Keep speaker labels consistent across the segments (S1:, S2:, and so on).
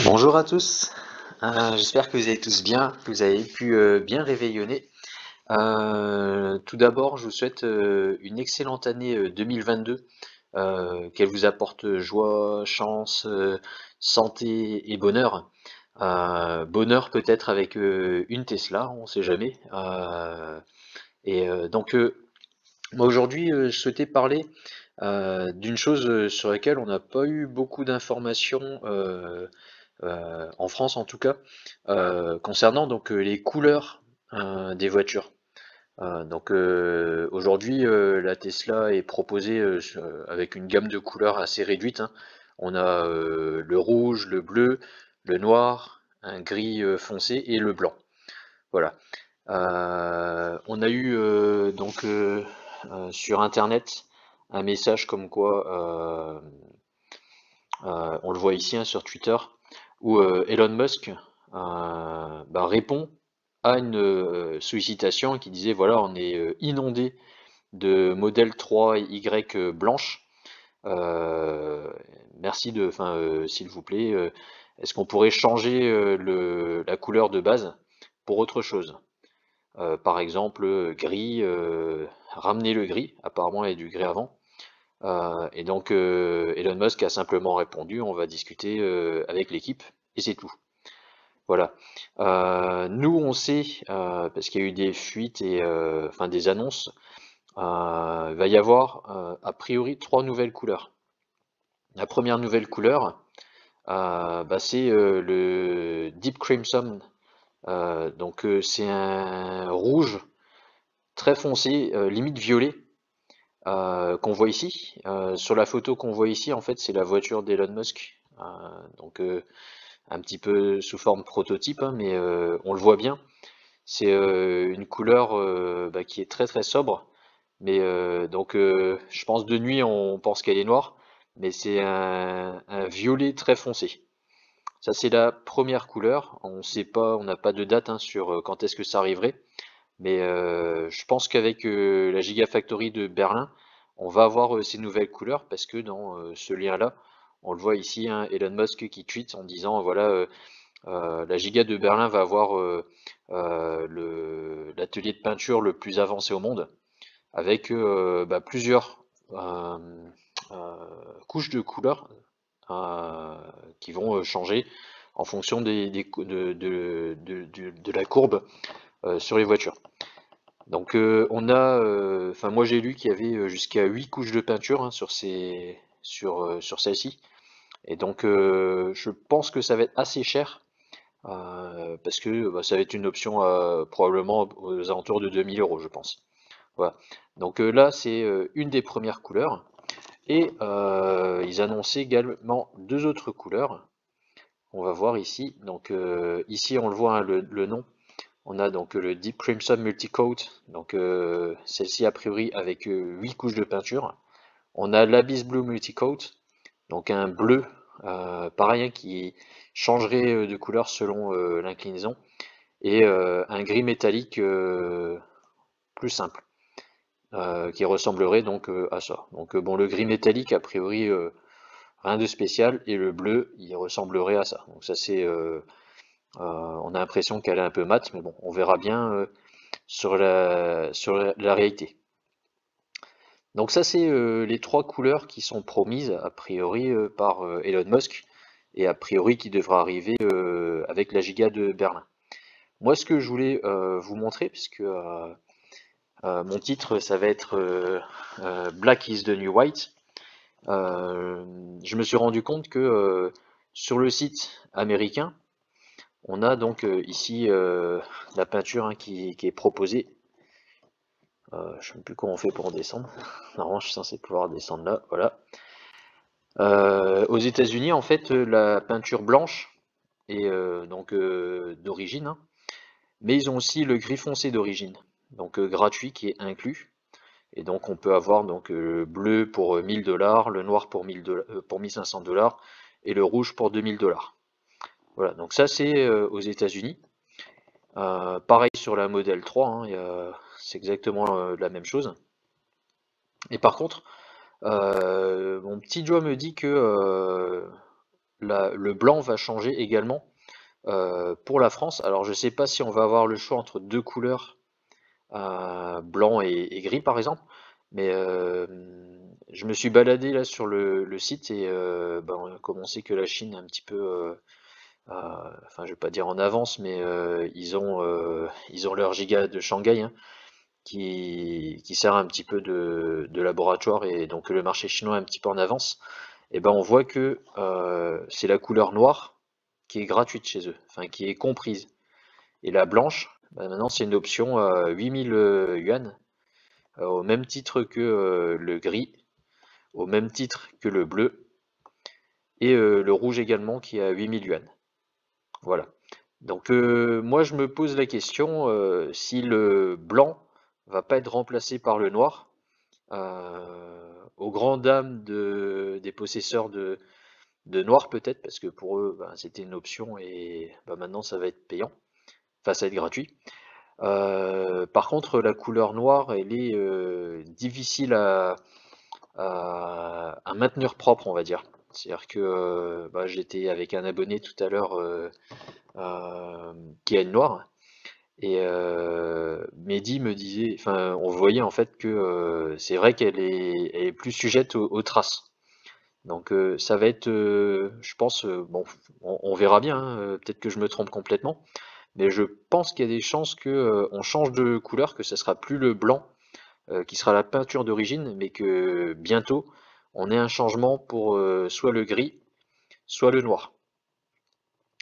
S1: Bonjour à tous. J'espère que vous allez tous bien, que vous avez pu bien réveillonner. Tout d'abord, je vous souhaite une excellente année 2022, qu'elle vous apporte joie, chance, santé et bonheur. Bonheur peut-être avec une Tesla, on ne sait jamais. Moi aujourd'hui, je souhaitais parler d'une chose sur laquelle on n'a pas eu beaucoup d'informations. En France en tout cas, concernant donc les couleurs des voitures. Aujourd'hui, la Tesla est proposée avec une gamme de couleurs assez réduite, hein. On a le rouge, le bleu, le noir, un gris foncé et le blanc. Voilà. On a eu sur Internet un message comme quoi, on le voit ici hein, sur Twitter, où Elon Musk répond à une sollicitation qui disait voilà, on est inondé de modèle 3Y blanche. Merci de, enfin, s'il vous plaît, est-ce qu'on pourrait changer la couleur de base pour autre chose? Par exemple, gris, ramener le gris, apparemment il y a du gris avant. Elon Musk a simplement répondu, on va discuter avec l'équipe, et c'est tout. Voilà. Nous, on sait, parce qu'il y a eu des fuites et enfin des annonces, il va y avoir a priori trois nouvelles couleurs. La première nouvelle couleur, c'est le Deep Crimson. C'est un rouge très foncé, limite violet, qu'on voit ici. Sur la photo qu'on voit ici, en fait, c'est la voiture d'Elon Musk. Un petit peu sous forme prototype, hein, mais on le voit bien. C'est une couleur qui est très très sobre. Mais je pense de nuit, on pense qu'elle est noire, mais c'est un violet très foncé. Ça, c'est la première couleur. On sait pas, on n'a pas de date hein, sur quand est-ce que ça arriverait. Mais je pense qu'avec la Gigafactory de Berlin, on va avoir ces nouvelles couleurs parce que dans ce lien-là, on le voit ici, hein, Elon Musk qui tweet en disant voilà, la Giga de Berlin va avoir l'atelier de peinture le plus avancé au monde avec plusieurs euh, euh, couches de couleurs euh, qui vont changer en fonction de la courbe sur les voitures. Enfin moi j'ai lu qu'il y avait jusqu'à 8 couches de peinture hein, sur celle-ci. Et donc je pense que ça va être assez cher parce que ça va être une option probablement aux alentours de 2000 € je pense. Voilà. Donc là c'est une des premières couleurs. Et ils annonçaient également deux autres couleurs. On va voir ici. Donc ici on le voit hein, le nom. On a donc le Deep Crimson Multicoat, donc celle-ci a priori avec 8 couches de peinture. On a l'Abyss Blue Multicoat, donc un bleu, pareil, hein, qui changerait de couleur selon l'inclinaison, et un gris métallique plus simple, qui ressemblerait donc à ça. Donc bon, le gris métallique a priori rien de spécial, et le bleu il ressemblerait à ça. Donc ça c'est on a l'impression qu'elle est un peu mate, mais bon, on verra bien sur la réalité. Donc ça, c'est les trois couleurs qui sont promises, a priori, par Elon Musk, et a priori qui devra arriver avec la giga de Berlin. Moi, ce que je voulais vous montrer, puisque mon titre, ça va être Black is the New White, je me suis rendu compte que sur le site américain, on a donc ici la peinture hein, qui est proposée. Je ne sais plus comment on fait pour en descendre. Normalement, je suis censé pouvoir descendre là. Voilà. Aux États-Unis, en fait, la peinture blanche est d'origine, hein, mais ils ont aussi le gris foncé d'origine, donc gratuit qui est inclus. Et donc on peut avoir donc le bleu pour 1000 $, le noir pour 1500 $ et le rouge pour 2000 $. Voilà, donc ça c'est aux États-Unis. Pareil sur la Model 3, hein, c'est exactement la même chose. Et par contre, mon petit doigt me dit que le blanc va changer également pour la France. Alors je sais pas si on va avoir le choix entre deux couleurs, blanc et gris par exemple, mais je me suis baladé là sur le site et comme on sait que la Chine est un petit peu, enfin je vais pas dire en avance, mais ils ont leur giga de Shanghai, hein, qui sert un petit peu de laboratoire, et donc le marché chinois est un petit peu en avance. Et ben on voit que c'est la couleur noire qui est gratuite chez eux, enfin qui est comprise. Et la blanche, bah, maintenant c'est une option à 8000 yuan, au même titre que le gris, au même titre que le bleu, et le rouge également qui est à 8000 yuan. Voilà. Donc moi je me pose la question si le blanc va pas être remplacé par le noir, aux grandes dames des possesseurs de noir peut-être, parce que pour eux ben, c'était une option et ben, maintenant ça va être payant, enfin ça va être gratuit. Par contre la couleur noire elle est difficile à maintenir propre, on va dire. C'est-à-dire que bah, j'étais avec un abonné tout à l'heure qui a une noire. Et Mehdi me disait, enfin, on voyait en fait que c'est vrai elle est plus sujette aux traces. Donc ça va être, je pense, bon, on verra bien, hein, peut-être que je me trompe complètement, mais je pense qu'il y a des chances que on change de couleur, que ce sera plus le blanc qui sera la peinture d'origine, mais que bientôt on ait un changement pour soit le gris, soit le noir.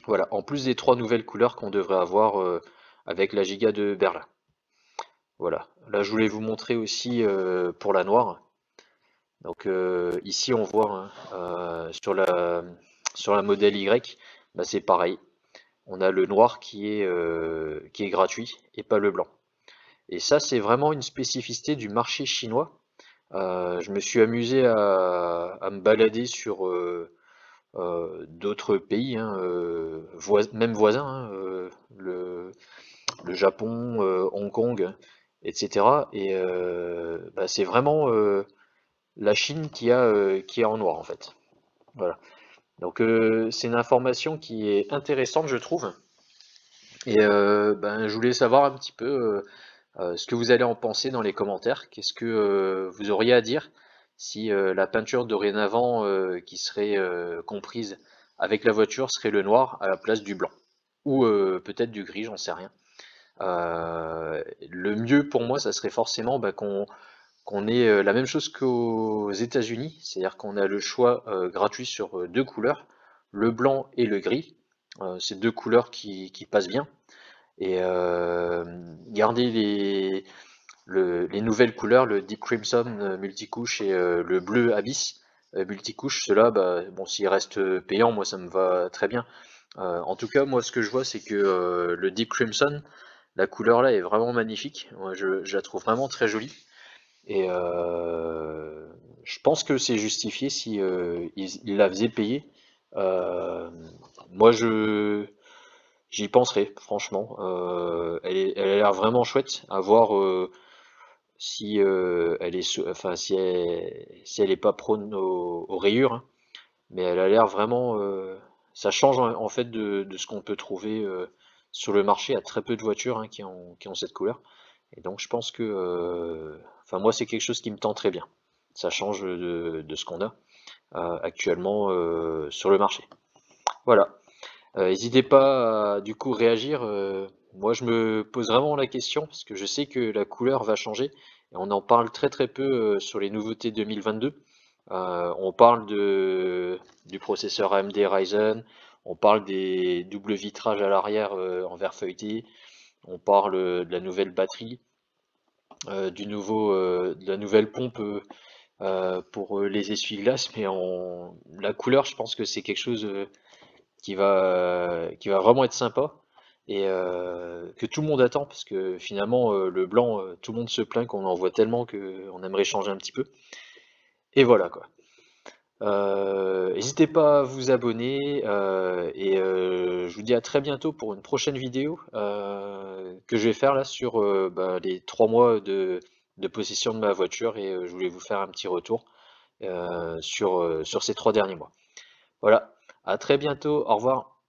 S1: Voilà, en plus des trois nouvelles couleurs qu'on devrait avoir avec la Giga de Berlin. Voilà. Là, je voulais vous montrer aussi pour la noire. Donc ici, on voit hein, sur la modèle Y, bah, c'est pareil. On a le noir qui est gratuit et pas le blanc. Et ça, c'est vraiment une spécificité du marché chinois. Je me suis amusé à me balader sur d'autres pays, hein, même voisins, hein, le Japon, Hong Kong, etc. Et bah, c'est vraiment la Chine qui a en noir en fait. Voilà. Donc c'est une information qui est intéressante, je trouve. Et ben, je voulais savoir un petit peu ce que vous allez en penser dans les commentaires. Qu'est-ce que vous auriez à dire si la peinture dorénavant qui serait comprise avec la voiture serait le noir à la place du blanc. Ou peut-être du gris, j'en sais rien. Le mieux pour moi, ça serait forcément bah, qu'on ait la même chose qu'aux États-Unis, c'est-à-dire qu'on a le choix gratuit sur deux couleurs, le blanc et le gris. C'est deux couleurs qui passent bien. Et garder les nouvelles couleurs, le Deep Crimson multicouche et le bleu Abyss multicouche, ceux-là, bah, bon, s'ils restent payants, moi ça me va très bien. En tout cas, moi ce que je vois, c'est que le Deep Crimson, la couleur là est vraiment magnifique. Moi, je la trouve vraiment très jolie. Et je pense que c'est justifié si ils la faisaient payer. Euh, moi, j'y penserai, franchement. Elle a l'air vraiment chouette à voir si elle est, enfin si elle est pas prône aux rayures, hein. Mais elle a l'air vraiment. Ça change en fait de ce qu'on peut trouver sur le marché. Il y a très peu de voitures hein, qui ont cette couleur. Et donc je pense que, enfin moi c'est quelque chose qui me tend très bien. Ça change de ce qu'on a actuellement sur le marché. Voilà. N'hésitez pas à du coup réagir. Moi je me pose vraiment la question parce que je sais que la couleur va changer et on en parle très très peu sur les nouveautés 2022. On parle du processeur AMD Ryzen, on parle des doubles vitrages à l'arrière en verre feuilleté, on parle de la nouvelle batterie, de la nouvelle pompe pour les essuie-glaces, mais la couleur, je pense que c'est quelque chose qui va vraiment être sympa et que tout le monde attend parce que finalement le blanc, tout le monde se plaint qu'on en voit tellement qu'on aimerait changer un petit peu. Et voilà quoi. N'hésitez pas à vous abonner et je vous dis à très bientôt pour une prochaine vidéo que je vais faire là sur bah, les 3 mois de possession de ma voiture et je voulais vous faire un petit retour sur ces 3 derniers mois. Voilà, À très bientôt, au revoir.